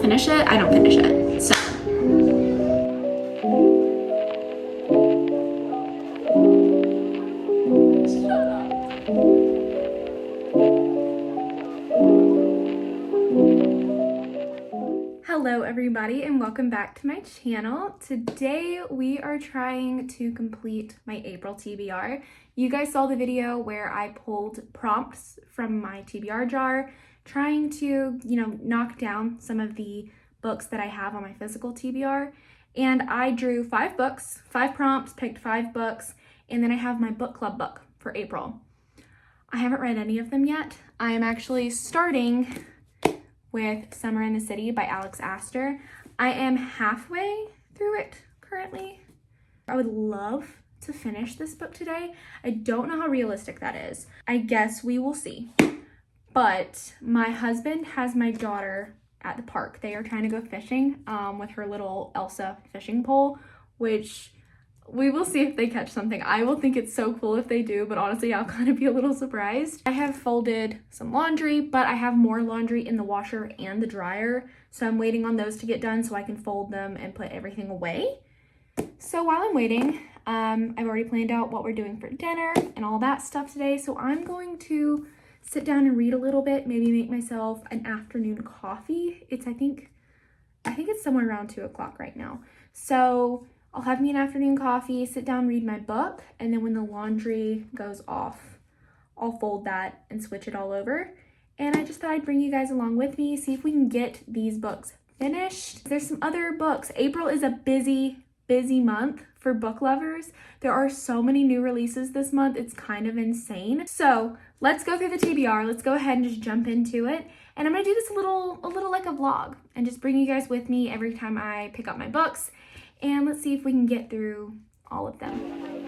finish it, I don't finish it. So. Hello everybody and welcome back to my channel. Today we are trying to complete my April TBR. You guys saw the video where I pulled prompts from my TBR jar, trying to, knock down some of the books that I have on my physical TBR. And I drew 5 books, 5 prompts, picked 5 books, and then I have my book club book for April. I haven't read any of them yet. I am actually starting with Summer in the City by Alex Astor. I am halfway through it currently. I would love to finish this book today. I don't know how realistic that is. I guess we will see. But my husband has my daughter at the park. They are trying to go fishing with her little Elsa fishing pole, which we will see if they catch something. I will think it's so cool if they do, but honestly, I'll kind of be a little surprised. I have folded some laundry, but I have more laundry in the washer and the dryer, so I'm waiting on those to get done so I can fold them and put everything away. So while I'm waiting, I've already planned out what we're doing for dinner and all that stuff today, so I'm going to sit down and read a little bit, maybe make myself an afternoon coffee. I think it's somewhere around 2 o'clock right now. So I'll have me an afternoon coffee, sit down, read my book, and then when the laundry goes off, I'll fold that and switch it all over. And I just thought I'd bring you guys along with me, see if we can get these books finished. There's some other books. April is a busy month for book lovers. There are so many new releases this month. It's kind of insane. So let's go through the TBR. Let's go ahead and just jump into it. And I'm gonna do this a little like a vlog and just bring you guys with me every time I pick up my books. And let's see if we can get through all of them.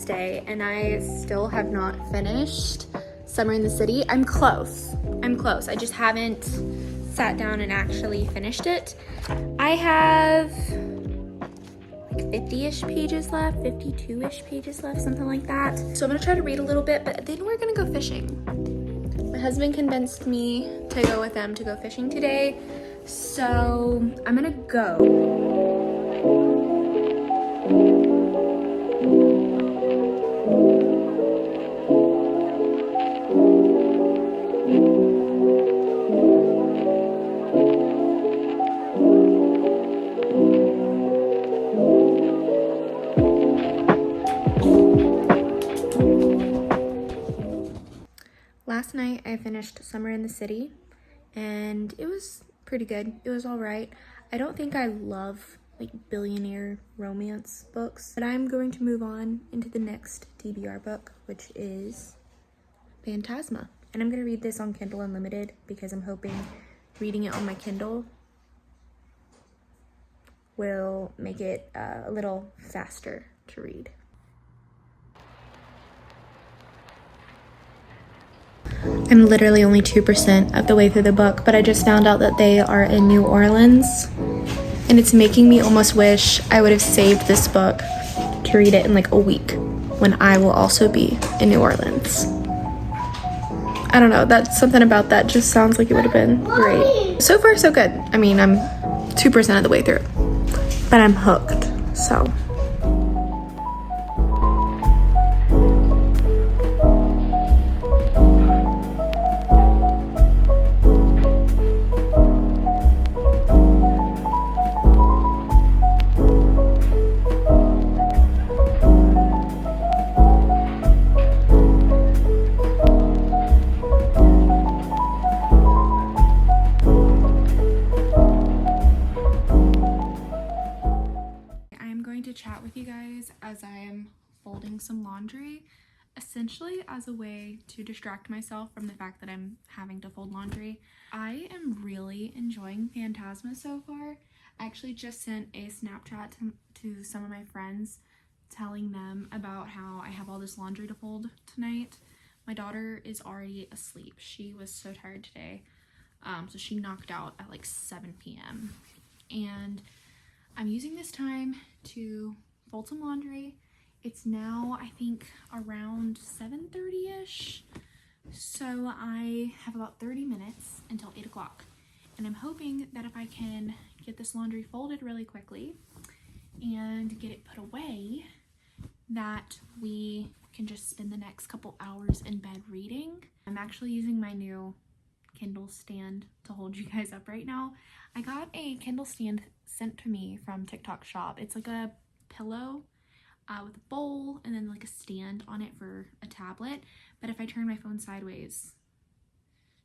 Day and I still have not finished Summer in the City. I'm close. I just haven't sat down and actually finished it. I have like 50-ish pages left, 52-ish pages left, something like that. So I'm gonna try to read a little bit, but then we're gonna go fishing. My husband convinced me to go with them to go fishing today, so I'm gonna go. Last night I finished Summer in the City and it was pretty good. It was all right. I don't think I love like billionaire romance books, but I'm going to move on into the next TBR book, which is Phantasma. And I'm going to read this on Kindle Unlimited because I'm hoping reading it on my Kindle will make it a little faster to read. I'm literally only 2% of the way through the book, but I just found out that they are in New Orleans, and it's making me almost wish I would have saved this book to read it in like a week when I will also be in New Orleans. I don't know, that's something about that just sounds like it would have been great. So far, so good. I mean, I'm 2% of the way through, but I'm hooked, so. Chat with you guys as I am folding some laundry, essentially as a way to distract myself from the fact that I'm having to fold laundry. I am really enjoying Phantasma so far. I actually just sent a Snapchat to some of my friends telling them about how I have all this laundry to fold tonight. My daughter is already asleep. She was so tired today. So she knocked out at like 7 p.m. And I'm using this time to fold some laundry. It's now, I think, around 7:30-ish. So I have about 30 minutes until 8 o'clock. And I'm hoping that if I can get this laundry folded really quickly and get it put away, that we can just spend the next couple hours in bed reading. I'm actually using my new Kindle stand to hold you guys up right now. I got a Kindle stand sent to me from TikTok shop. It's like a pillow with a bowl and then like a stand on it for a tablet. But if I turn my phone sideways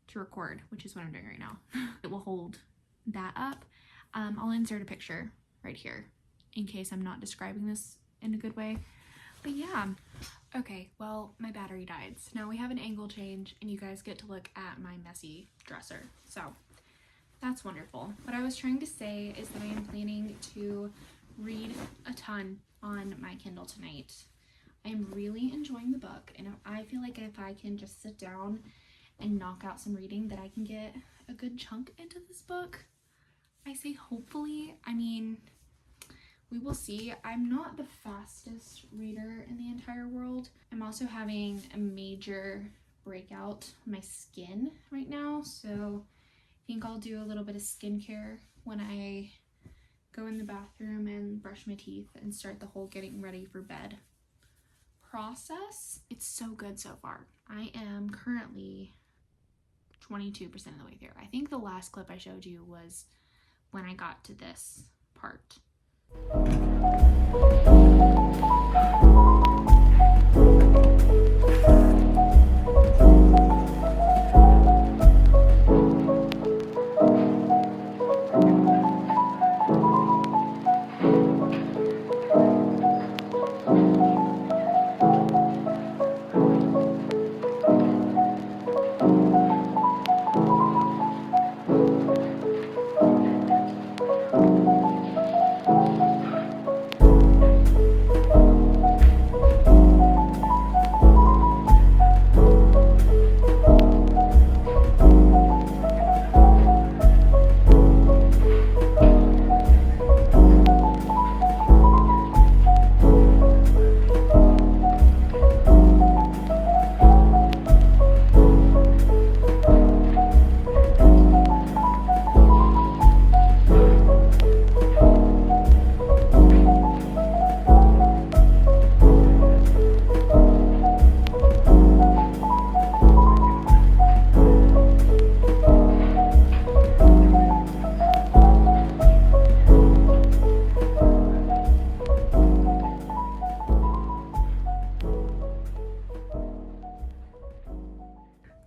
to record, which is what I'm doing right now, it will hold that up. I'll insert a picture right here in case I'm not describing this in a good way. But yeah. Okay, well, my battery died. So now we have an angle change and you guys get to look at my messy dresser. So that's wonderful. What I was trying to say is that I am planning to read a ton on my Kindle tonight. I am really enjoying the book, and I feel like if I can just sit down and knock out some reading, that I can get a good chunk into this book. I say hopefully. I mean, we will see. I'm not the fastest reader in the entire world. I'm also having a major breakout on my skin right now, so I think I'll do a little bit of skincare when I go in the bathroom and brush my teeth and start the whole getting ready for bed process. It's so good so far. I am currently 22% of the way through. I think the last clip I showed you was when I got to this part.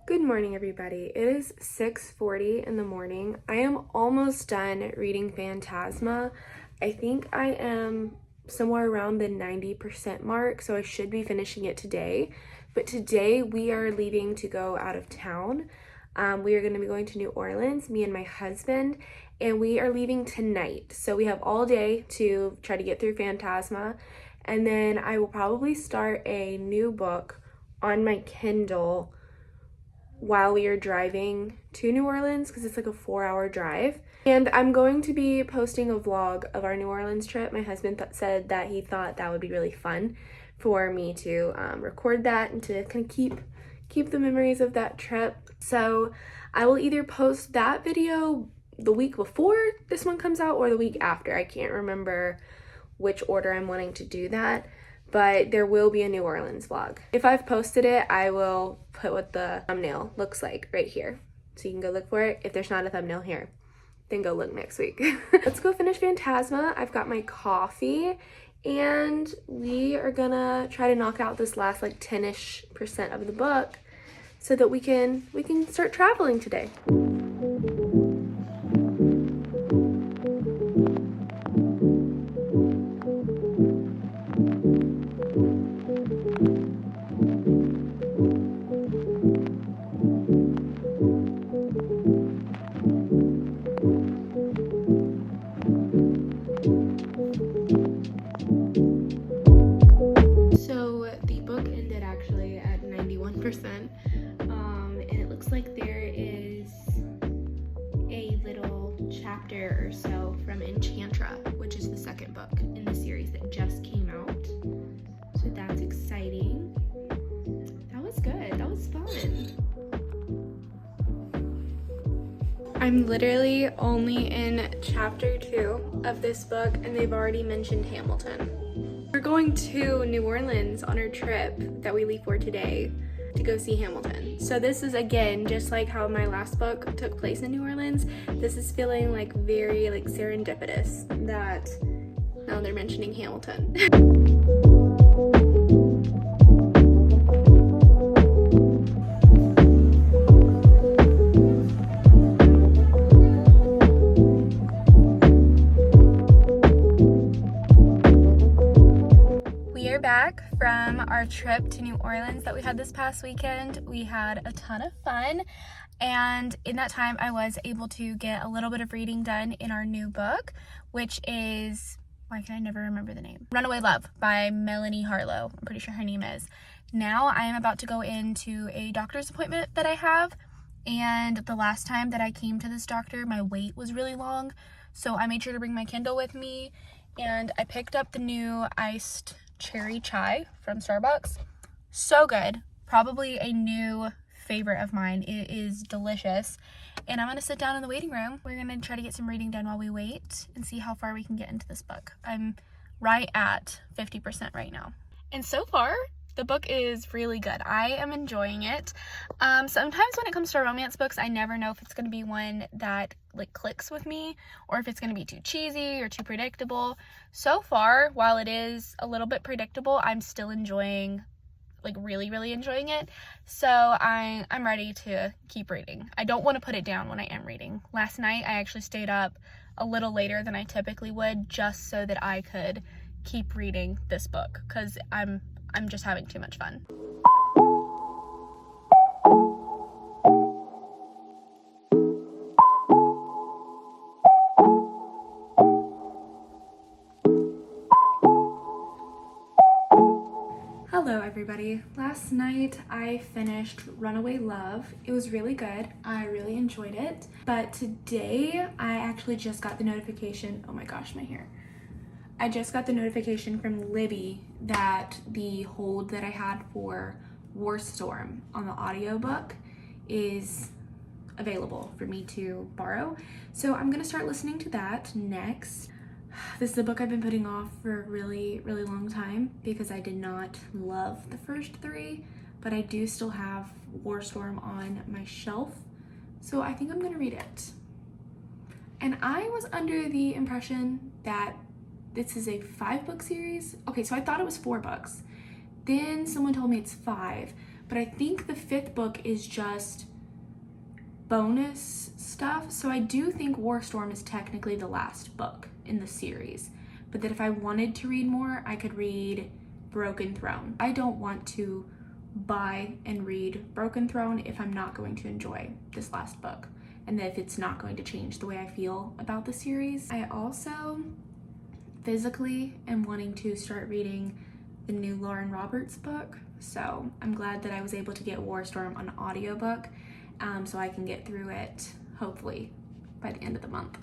Good morning, everybody. It is 6:40 in the morning. I am almost done reading Phantasma. I think I am somewhere around the 90% mark, so I should be finishing it today. But today we are leaving to go out of town. We are going to be going to New Orleans, me and my husband, and we are leaving tonight. So we have all day to try to get through Phantasma, and then I will probably start a new book on my Kindle while we are driving to New Orleans, because it's like a 4-hour drive. And I'm going to be posting a vlog of our New Orleans trip. My husband said that he thought that would be really fun for me to record that and to kind of keep the memories of that trip. So I will either post that video the week before this one comes out or the week after. I can't remember which order I'm wanting to do that, but there will be a New Orleans vlog. If I've posted it, I will put what the thumbnail looks like right here, so you can go look for it. If there's not a thumbnail here, then go look next week. Let's go finish Phantasma. I've got my coffee, and we are gonna try to knock out this last like 10-ish% of the book so that we can start traveling today. 100%. And it looks like there is a little chapter or so from Enchantra, which is the second book in the series that just came out. So that's exciting. That was good. That was fun. I'm literally only in chapter 2 of this book and they've already mentioned Hamilton. We're going to New Orleans on our trip that we leave for today to go see Hamilton. So this is, again, just like how my last book took place in New Orleans, this is feeling like very like serendipitous that now they're mentioning Hamilton. Back from our trip to New Orleans that we had this past weekend. We had a ton of fun, and in that time I was able to get a little bit of reading done in our new book, which is, why can I never remember the name? Runaway Love by Melanie Harlow. I'm pretty sure her name is. Now I am about to go into a doctor's appointment that I have, and the last time that I came to this doctor, my wait was really long, so I made sure to bring my Kindle with me, and I picked up the new iced cherry chai from Starbucks. So good. Probably a new favorite of mine. It is delicious. And I'm going to sit down in the waiting room. We're going to try to get some reading done while we wait and see how far we can get into this book. I'm right at 50% right now. And so far, the book is really good. I am enjoying it. Sometimes when it comes to romance books, I never know if it's going to be one that like clicks with me or if it's going to be too cheesy or too predictable. So far, while it is a little bit predictable, I'm still enjoying, like really enjoying it. So I'm ready to keep reading. I don't want to put it down when I am reading. Last night, I actually stayed up a little later than I typically would just so that I could keep reading this book because I'm just having too much fun. Hello everybody. Last night I finished Runaway Love. It was really good. I really enjoyed it. But today I actually just got the notification. Oh my gosh, my hair. I just got the notification from Libby that the hold that I had for Warstorm on the audiobook is available for me to borrow. So I'm gonna start listening to that next. This is a book I've been putting off for a really long time because I did not love the first 3, but I do still have Warstorm on my shelf. So I think I'm gonna read it. And I was under the impression that this is a 5-book series. Okay, so I thought it was 4 books. Then someone told me it's 5, but I think the 5th book is just bonus stuff. So I do think Warstorm is technically the last book in the series, but that if I wanted to read more, I could read Broken Throne. I don't want to buy and read Broken Throne if I'm not going to enjoy this last book, and if it's not going to change the way I feel about the series. I also physically am wanting to start reading the new Lauren Roberts book, so I'm glad that I was able to get Warstorm on audiobook, so I can get through it hopefully by the end of the month.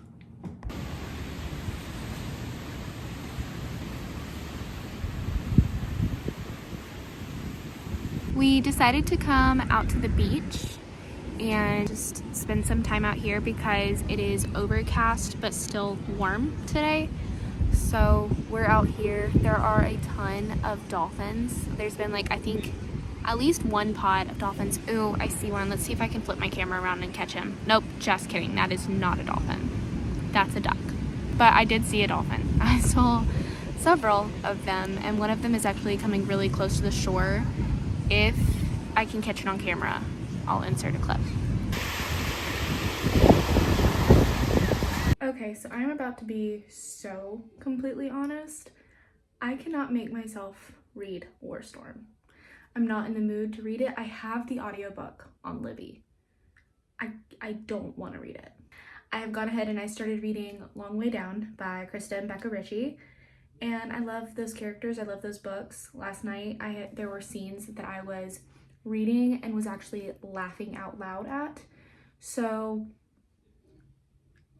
We decided to come out to the beach and just spend some time out here because it is overcast but still warm today. So we're out here. There are a ton of dolphins. There's been like, I think at least 1 pod of dolphins. Ooh, I see one. Let's see if I can flip my camera around and catch him. Nope, just kidding. That is not a dolphin. That's a duck. But I did see a dolphin. I saw several of them, and one of them is actually coming really close to the shore. If I can catch it on camera, I'll insert a clip. Okay, so I'm about to be so completely honest. I cannot make myself read Warstorm. I'm not in the mood to read it. I have the audiobook on Libby. I don't want to read it. I have gone ahead and I started reading Long Way Down by Krista and Becca Ritchie. And I love those characters. I love those books. Last night there were scenes that I was reading and was actually laughing out loud at. So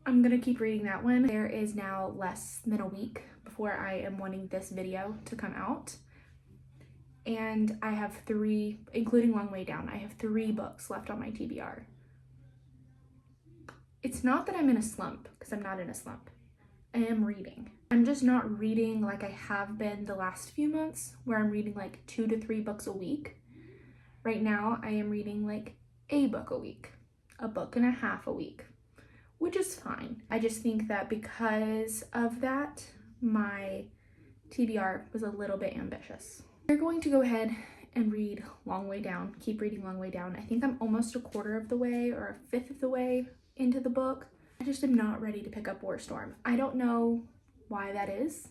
I'm gonna keep reading that one. There is now less than a week before I am wanting this video to come out. And I have 3, including Long Way Down, I have 3 books left on my TBR. It's not that I'm in a slump, because I'm not in a slump. I am reading. I'm just not reading like I have been the last few months, where I'm reading like 2 to 3 books a week. Right now, I am reading like a book a week, a book and a half a week, which is fine. I just think that because of that, my TBR was a little bit ambitious. We're going to go ahead and read Long Way Down, keep reading Long Way Down. I think I'm almost a quarter of the way or a fifth of the way into the book. I just am not ready to pick up War Storm. I don't know why that is,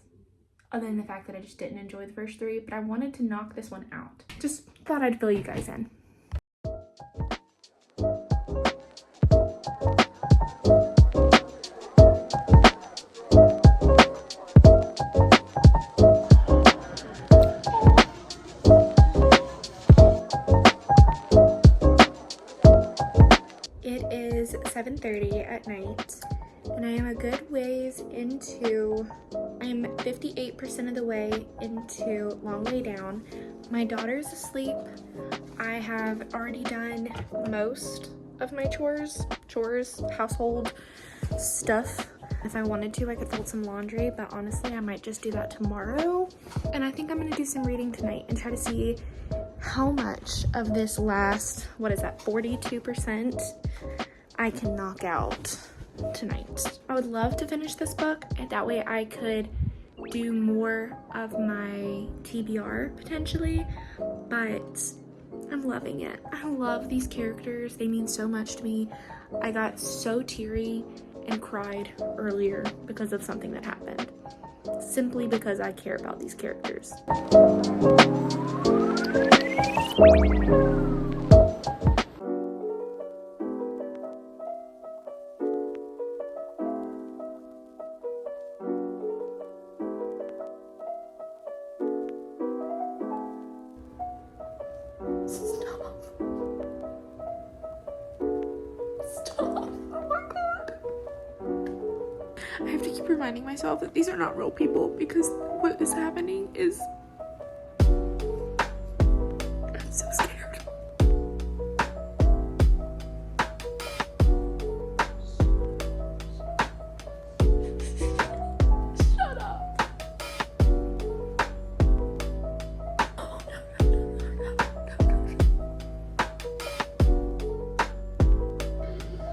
other than the fact that I just didn't enjoy the first 3, but I wanted to knock this one out. Just thought I'd fill you guys in. It is 7:30 at night, and I am a good ways into, I am 58% of the way into Long Way Down. My daughter's asleep. I have already done most of my chores, household stuff. If I wanted to, I could fold some laundry, but honestly, I might just do that tomorrow. And I think I'm gonna do some reading tonight and try to see how much of this last, 42% I can knock out tonight. I would love to finish this book, and that way I could do more of my TBR potentially, but I'm loving it. I love these characters. They mean so much to me. I got so teary and cried earlier because of something that happened, simply because I care about these characters. Stop. Oh my god. I have to keep reminding myself that these are not real people, because what is happening is, I'm so scared. Shut up. Oh,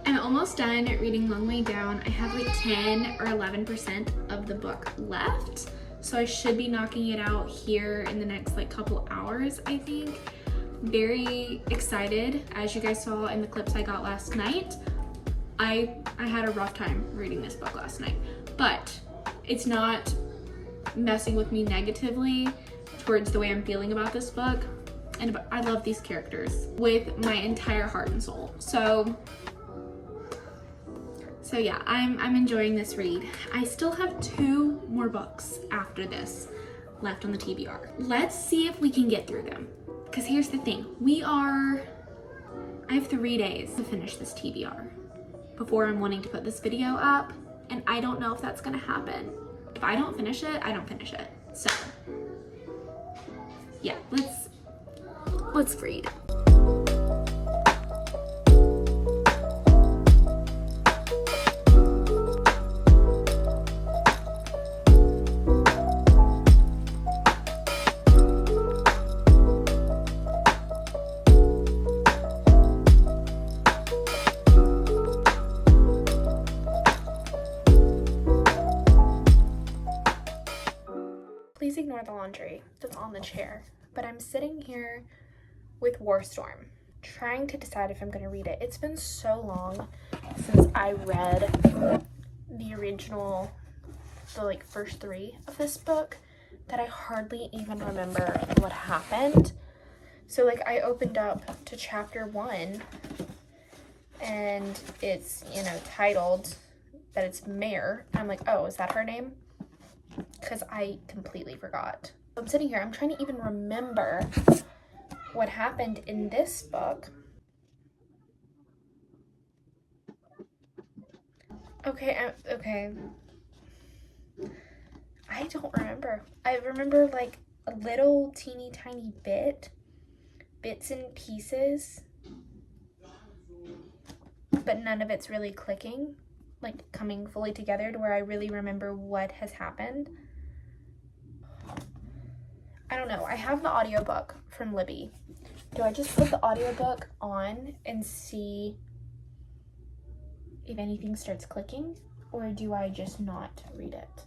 I'm almost done reading Long Way Down. I have like 10 or 11% of the book left, so I should be knocking it out here in the next like couple hours, I think. Very excited. As you guys saw in the clips I got last night, I had a rough time reading this book last night, but it's not messing with me negatively towards the way I'm feeling about this book. And I love these characters with my entire heart and soul. So yeah, I'm enjoying this read. I still have 2 more books after this left on the TBR. Let's see if we can get through them. Because here's the thing, I have 3 days to finish this TBR before I'm wanting to put this video up, and I don't know if that's gonna happen. If I don't finish it, I don't finish it. So yeah, let's read. Please ignore the laundry that's on the chair, but I'm sitting here with War Storm, trying to decide if I'm going to read it. It's been so long since I read the original, the like first 3 of this book, that I hardly even remember what happened. So like I opened up to chapter 1 and it's, you know, titled that it's Mare. I'm like, oh, is that her name? Because I completely forgot. I'm sitting here, I'm trying to even remember what happened in this book. Okay. I don't remember. I remember like a little teeny tiny bits and pieces, but none of it's really clicking, like coming fully together to where I really remember what has happened. I don't know. I have the audiobook from Libby. Do I just put the audiobook on and see if anything starts clicking, or do I just not read it?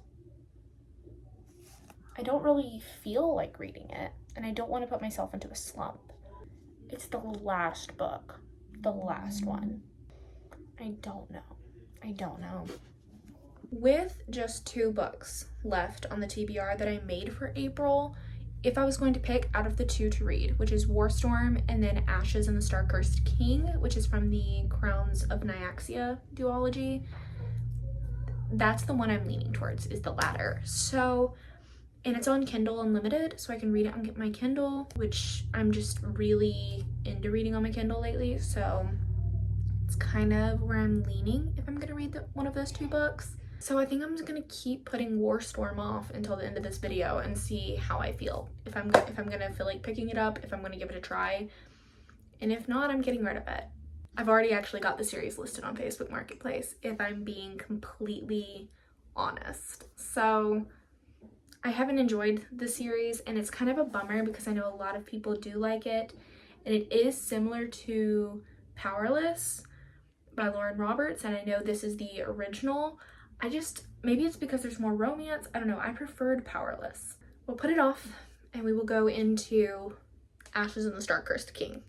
I don't really feel like reading it, and I don't want to put myself into a slump. It's the last book, the last one. I don't know. With just 2 books left on the TBR that I made for April, if I was going to pick out of the 2 to read, which is Warstorm and then Ashes and the Star-Cursed King, which is from the Crowns of Nyaxia duology, that's the one I'm leaning towards, is the latter. So, and it's on Kindle Unlimited, so I can read it on my Kindle, which I'm just really into reading on my Kindle lately, so it's kind of where I'm leaning if I'm gonna read one of those 2 books. So I think I'm just gonna keep putting Warstorm off until the end of this video and see how I feel. If I'm gonna feel like picking it up, if I'm gonna give it a try, and if not, I'm getting rid of it. I've already actually got the series listed on Facebook Marketplace, if I'm being completely honest. So I haven't enjoyed the series, and it's kind of a bummer because I know a lot of people do like it, and it is similar to Powerless by Lauren Roberts, and I know this is the original. Maybe it's because there's more romance. I don't know. I preferred Powerless. We'll put it off and we will go into Ashes and the Star-Cursed King.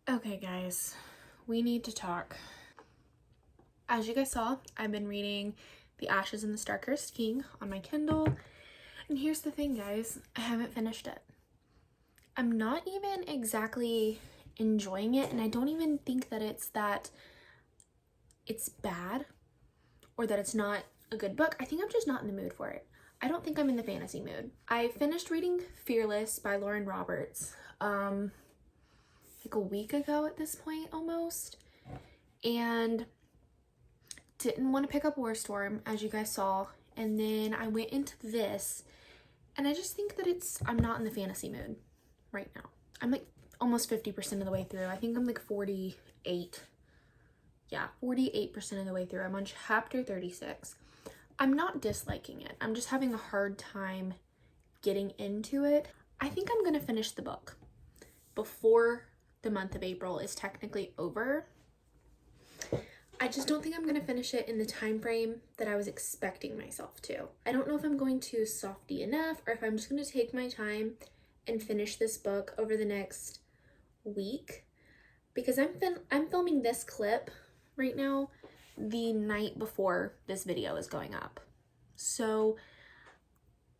Okay guys, we need to talk. As you guys saw, I've been reading The Ashes and the Star-Cursed King on my Kindle, and here's the thing guys, I haven't finished it. I'm not even exactly enjoying it, and I don't even think that it's bad or that it's not a good book. I think I'm just not in the mood for it. I don't think I'm in the fantasy mood. I finished reading Fearless by Lauren Roberts like a week ago at this point almost, and didn't want to pick up Warstorm, as you guys saw, and then I went into this, and I just think that I'm not in the fantasy mood right now. I'm like almost 50% of the way through. I think I'm like 48% of the way through. I'm on chapter 36. I'm not disliking it. I'm just having a hard time getting into it. I think I'm gonna finish the book before the month of April is technically over. I just don't think I'm gonna finish it in the time frame that I was expecting myself to. I don't know if I'm going to softy enough or if I'm just gonna take my time and finish this book over the next week, because I'm filming this clip right now the night before this video is going up. So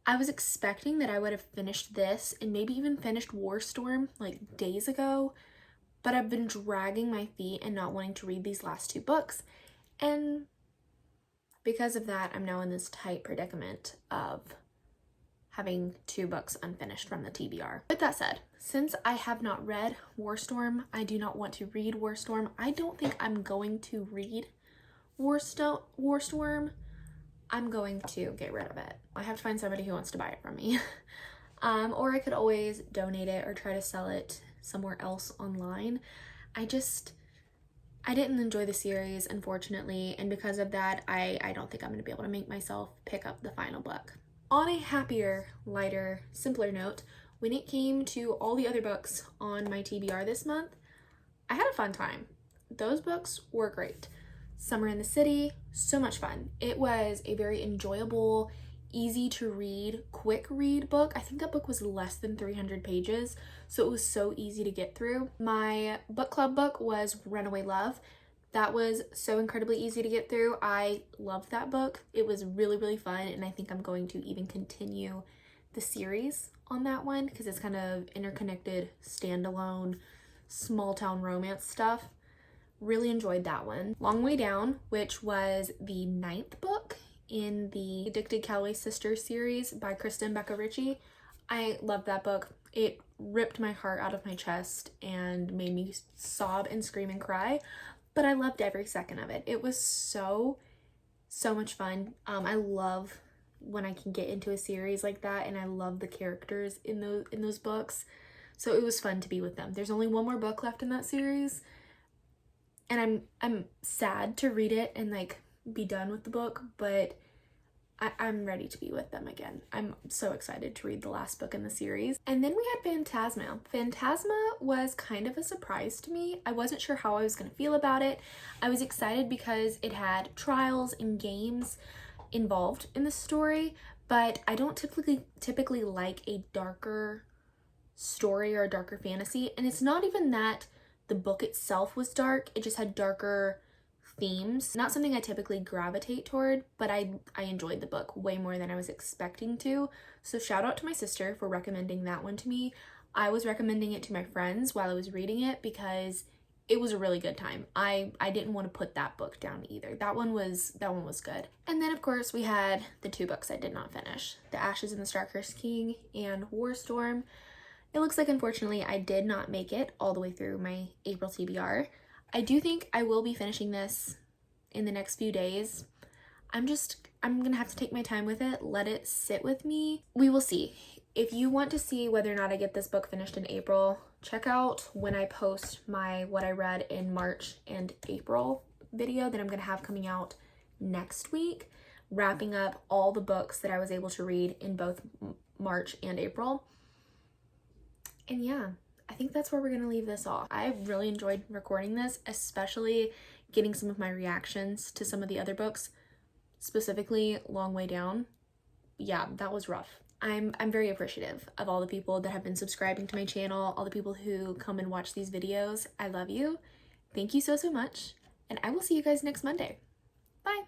I was expecting that I would have finished this and maybe even finished Warstorm like days ago, but I've been dragging my feet and not wanting to read these last 2 books. And because of that, I'm now in this tight predicament of having 2 books unfinished from the TBR. With that said, since I have not read Warstorm, I do not want to read Warstorm. I don't think I'm going to read Warstorm. I'm going to get rid of it. I have to find somebody who wants to buy it from me. Or I could always donate it or try to sell it somewhere else online. I didn't enjoy the series, unfortunately, and because of that, I don't think I'm going to be able to make myself pick up the final book. On a happier, lighter, simpler note, when it came to all the other books on my TBR this month, I had a fun time. Those books were great. Summer in the City, so much fun. It was a very enjoyable, easy to read, quick read book. I think that book was less than 300 pages, so it was so easy to get through. My book club book was Runaway Love. That was so incredibly easy to get through. I loved that book. It was really, really fun, and I think I'm going to even continue the series on that one because it's kind of interconnected, standalone, small town romance stuff. Really enjoyed that one. Long Way Down, which was the 9th book in the Addicted Calloway Sisters series by Kristen Becca Ritchie. I loved that book. It ripped my heart out of my chest and made me sob and scream and cry, but I loved every second of it. It was so much fun. I love when I can get into a series like that, and I love the characters in those books. So it was fun to be with them. There's only one more book left in that series, and I'm sad to read it and like be done with the book, but I'm ready to be with them again. I'm so excited to read the last book in the series. And then we had Phantasma. Phantasma was kind of a surprise to me. I wasn't sure how I was going to feel about it. I was excited because it had trials and games involved in the story, but I don't typically like a darker story or a darker fantasy. And it's not even that the book itself was dark, it just had darker themes. Not something I typically gravitate toward, but I enjoyed the book way more than I was expecting to. So shout out to my sister for recommending that one to me. I was recommending it to my friends while I was reading it because it was a really good time. I didn't want to put that book down either. That one was good. And then of course we had the 2 books I did not finish. The Ashes in the Starkhurst King and War Storm. It looks like unfortunately I did not make it all the way through my April TBR. I do think I will be finishing this in the next few days. I'm gonna have to take my time with it, let it sit with me. We will see. If you want to see whether or not I get this book finished in April, check out when I post my what I read in March and April video that I'm gonna have coming out next week, wrapping up all the books that I was able to read in both March and April. And yeah, I think that's where we're gonna leave this off. I really enjoyed recording this, especially getting some of my reactions to some of the other books, specifically Long Way Down. Yeah, that was rough. I'm very appreciative of all the people that have been subscribing to my channel, all the people who come and watch these videos. I love you. Thank you so much, and I will see you guys next Monday. Bye.